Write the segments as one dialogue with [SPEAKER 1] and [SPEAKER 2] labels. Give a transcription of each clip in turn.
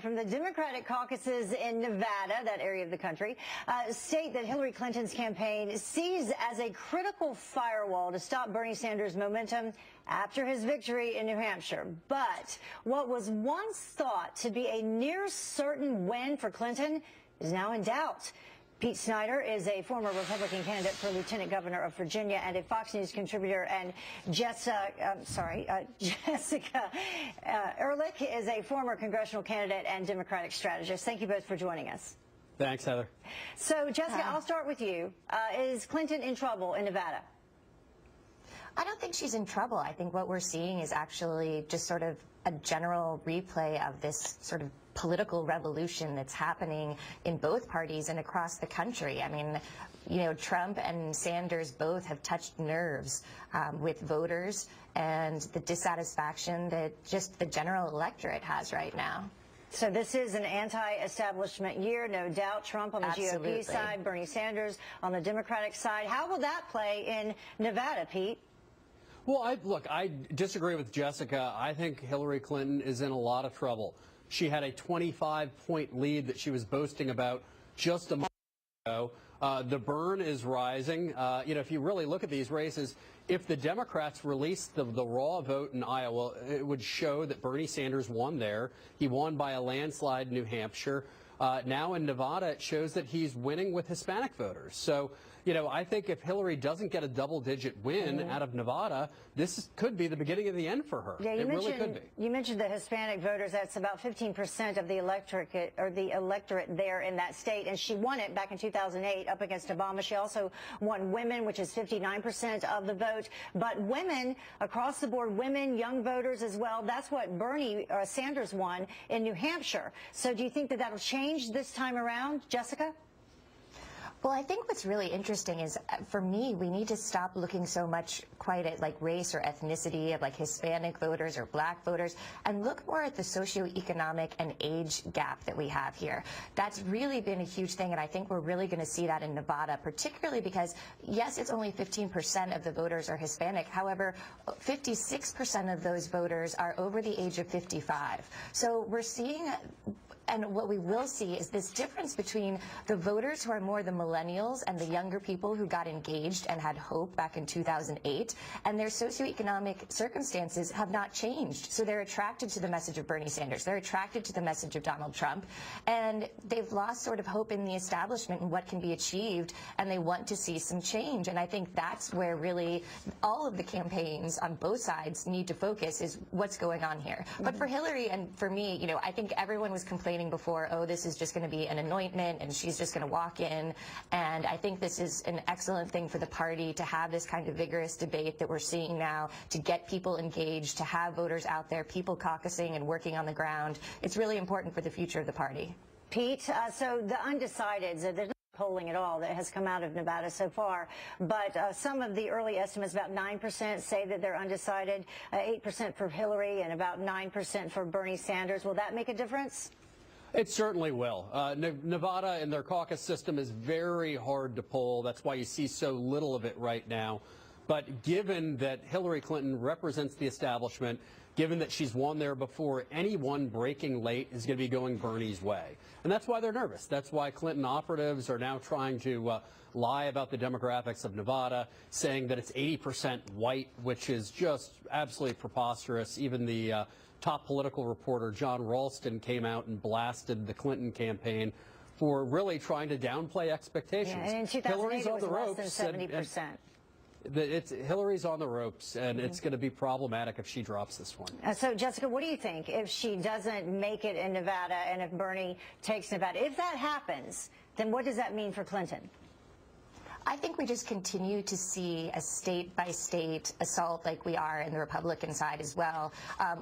[SPEAKER 1] From the Democratic caucuses in Nevada, that area of the country, state that Hillary Clinton's campaign sees as a critical firewall to stop Bernie Sanders' momentum after his victory in New Hampshire. But what was once thought to be a near certain win for Clinton is now in doubt. Pete Snyder is a former Republican candidate for Lieutenant Governor of Virginia and a Fox News contributor, and Jessica Ehrlich is a former congressional candidate and Democratic strategist. Thank you both for joining us.
[SPEAKER 2] Thanks, Heather.
[SPEAKER 1] So, Jessica, I'll start with you. Is Clinton in trouble in Nevada?
[SPEAKER 3] I don't think she's in trouble. I think what we're seeing is actually just sort of a general replay of this sort of political revolution that's happening in both parties and across the country. I mean, you know, Trump and Sanders both have touched nerves with voters and the dissatisfaction that just the general electorate has right now.
[SPEAKER 1] So this is an anti-establishment year, no doubt. Trump on the
[SPEAKER 3] Absolutely.
[SPEAKER 1] GOP side, Bernie Sanders on the Democratic side. How will that play in Nevada, Pete?
[SPEAKER 2] Well, I disagree with Jessica. I think Hillary Clinton is in a lot of trouble. She had a 25-point lead that she was boasting about just a month ago. The burn is rising. You know, if you really look at these races, if the Democrats released the raw vote in Iowa, it would show that Bernie Sanders won there. He won by a landslide in New Hampshire. Now in Nevada, it shows that he's winning with Hispanic voters. So, you know, I think if Hillary doesn't get a double-digit win out of Nevada, this could be the beginning of the end for her.
[SPEAKER 1] Yeah,
[SPEAKER 2] it really could be.
[SPEAKER 1] You mentioned the Hispanic voters. That's about 15% of the electorate there in that state, and she won it back in 2008 up against Obama. She also won women, which is 59% of the vote. But women across the board, women, young voters as well. That's what Bernie Sanders won in New Hampshire. So do you think that that'll change this time around, Jessica?
[SPEAKER 3] Well, I think what's really interesting is, for me, we need to stop looking so much quite at like race or ethnicity of like Hispanic voters or black voters and look more at the socioeconomic and age gap that we have here. That's really been a huge thing, and I think we're really going to see that in Nevada, particularly because, yes, it's only 15% of the voters are Hispanic. However, 56% of those voters are over the age of 55. So we're seeing, and what we will see is this difference between the voters who are more the millennials and the younger people who got engaged and had hope back in 2008, and their socioeconomic circumstances have not changed. So they're attracted to the message of Bernie Sanders. They're attracted to the message of Donald Trump, and they've lost sort of hope in the establishment and what can be achieved, and they want to see some change. And I think that's where really all of the campaigns on both sides need to focus, is what's going on here. But for Hillary and for me, you know, I think everyone was complaining before, oh, this is just going to be an anointment and she's just going to walk in. And I think this is an excellent thing for the party to have this kind of vigorous debate that we're seeing now, to get people engaged, to have voters out there, people caucusing and working on the ground. It's really important for the future of the party.
[SPEAKER 1] Pete, so the undecideds, there's no polling at all that has come out of Nevada so far, but some of the early estimates, about 9%, say that they're undecided, 8% for Hillary and about 9% for Bernie Sanders. Will that make a difference?
[SPEAKER 2] It certainly will. Nevada and their caucus system is very hard to poll. That's why you see so little of it right now. But given that Hillary Clinton represents the establishment, given that she's won there before, anyone breaking late is going to be going Bernie's way. And that's why they're nervous. That's why Clinton operatives are now trying to lie about the demographics of Nevada, saying that it's 80% white, which is just absolutely preposterous. Even the top political reporter John Ralston came out and blasted the Clinton campaign for really trying to downplay expectations.
[SPEAKER 1] Yeah, and in 2008 it was less than 70%.
[SPEAKER 2] Hillary's on the ropes, and it's going to be problematic if she drops this one.
[SPEAKER 1] So, Jessica, what do you think if she doesn't make it in Nevada and if Bernie takes Nevada? If that happens, then what does that mean for Clinton?
[SPEAKER 3] I think we just continue to see a state-by-state assault like we are in the Republican side as well,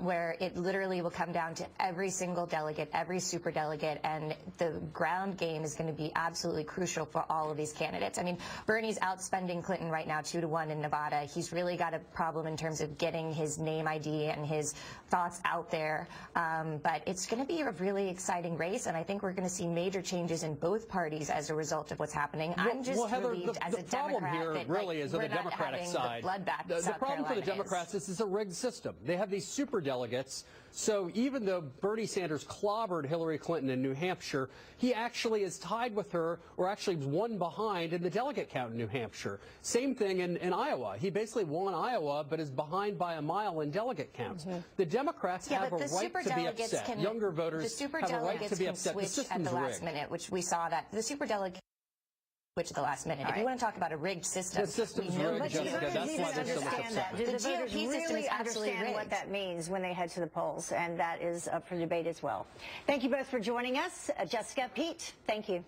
[SPEAKER 3] where it literally will come down to every single delegate, every superdelegate, and the ground game is going to be absolutely crucial for all of these candidates. I mean, Bernie's outspending Clinton right now 2-1 in Nevada. He's really got a problem in terms of getting his name ID and his thoughts out there, but it's going to be a really exciting race, and I think we're going to see major changes in both parties as a result of what's happening. I'm just
[SPEAKER 2] Heather,
[SPEAKER 3] really point as a Democrat.
[SPEAKER 2] The problem here
[SPEAKER 3] that,
[SPEAKER 2] really is on the Democratic side.
[SPEAKER 3] The
[SPEAKER 2] problem for the Democrats is it's a rigged system. They have these super delegates. So even though Bernie Sanders clobbered Hillary Clinton in New Hampshire, he actually is tied with her, or actually one behind in the delegate count in New Hampshire. Same thing in Iowa. He basically won Iowa, but is behind by a mile in delegate counts. The Democrats have a right to be upset. Younger voters have a right to be upset. The system's
[SPEAKER 3] at the last
[SPEAKER 2] rigged.
[SPEAKER 3] minute, which we saw that the superdelegates switch at the last minute. If you want to talk about a rigged system,
[SPEAKER 2] the system's rigged, Jessica. That's why there's so much upset.
[SPEAKER 1] Do the
[SPEAKER 3] GOP
[SPEAKER 1] voters
[SPEAKER 3] system is
[SPEAKER 1] really
[SPEAKER 3] absolutely
[SPEAKER 1] understand
[SPEAKER 3] rigged.
[SPEAKER 1] what that means when they head to the polls? And that is up for debate as well. Thank you both for joining us. Jessica, Pete, thank you.